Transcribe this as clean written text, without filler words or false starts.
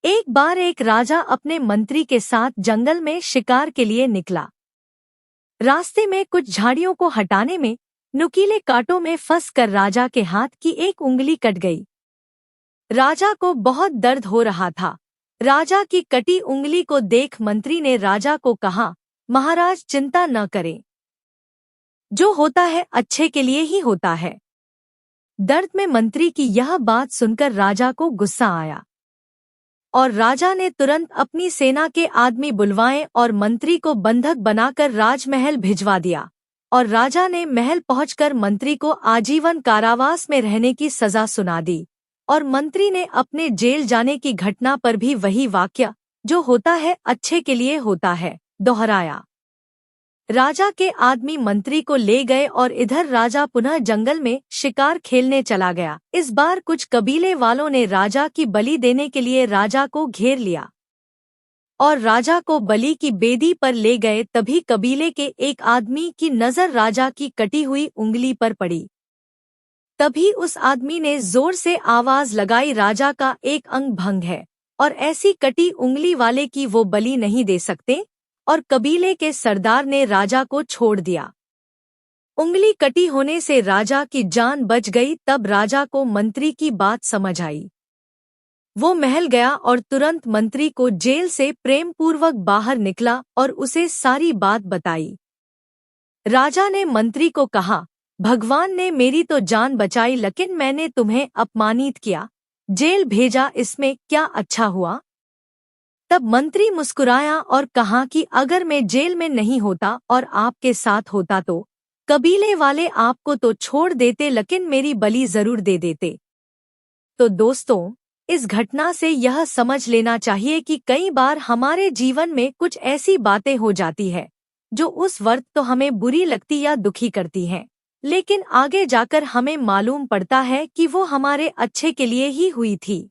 एक बार एक राजा अपने मंत्री के साथ जंगल में शिकार के लिए निकला। रास्ते में कुछ झाड़ियों को हटाने में नुकीले कांटों में फंसकर राजा के हाथ की एक उंगली कट गई। राजा को बहुत दर्द हो रहा था। राजा की कटी उंगली को देख मंत्री ने राजा को कहा, महाराज चिंता न करें, जो होता है अच्छे के लिए ही होता है। दर्द में मंत्री की यह बात सुनकर राजा को गुस्सा आया और राजा ने तुरंत अपनी सेना के आदमी बुलवाए और मंत्री को बंधक बनाकर राजमहल भिजवा दिया। और राजा ने महल पहुंचकर मंत्री को आजीवन कारावास में रहने की सजा सुना दी। और मंत्री ने अपने जेल जाने की घटना पर भी वही वाक्य, जो होता है अच्छे के लिए होता है, दोहराया। राजा के आदमी मंत्री को ले गए और इधर राजा पुनः जंगल में शिकार खेलने चला गया। इस बार कुछ कबीले वालों ने राजा की बलि देने के लिए राजा को घेर लिया और राजा को बलि की बेदी पर ले गए। तभी कबीले के एक आदमी की नजर राजा की कटी हुई उंगली पर पड़ी। तभी उस आदमी ने जोर से आवाज लगाई, राजा का एक अंग भंग है और ऐसी कटी उंगली वाले की वो बलि नहीं दे सकते। और कबीले के सरदार ने राजा को छोड़ दिया। उंगली कटी होने से राजा की जान बच गई। तब राजा को मंत्री की बात समझ आई। वो महल गया और तुरंत मंत्री को जेल से प्रेमपूर्वक बाहर निकला और उसे सारी बात बताई। राजा ने मंत्री को कहा, भगवान ने मेरी तो जान बचाई, लेकिन मैंने तुम्हें अपमानित किया, जेल भेजा, इसमें क्या अच्छा हुआ? तब मंत्री मुस्कुराया और कहा कि अगर मैं जेल में नहीं होता और आपके साथ होता तो कबीले वाले आपको तो छोड़ देते, लेकिन मेरी बलि जरूर दे देते। तो दोस्तों, इस घटना से यह समझ लेना चाहिए कि कई बार हमारे जीवन में कुछ ऐसी बातें हो जाती है जो उस वक्त तो हमें बुरी लगती या दुखी करती हैं, लेकिन आगे जाकर हमें मालूम पड़ता है कि वो हमारे अच्छे के लिए ही हुई थी।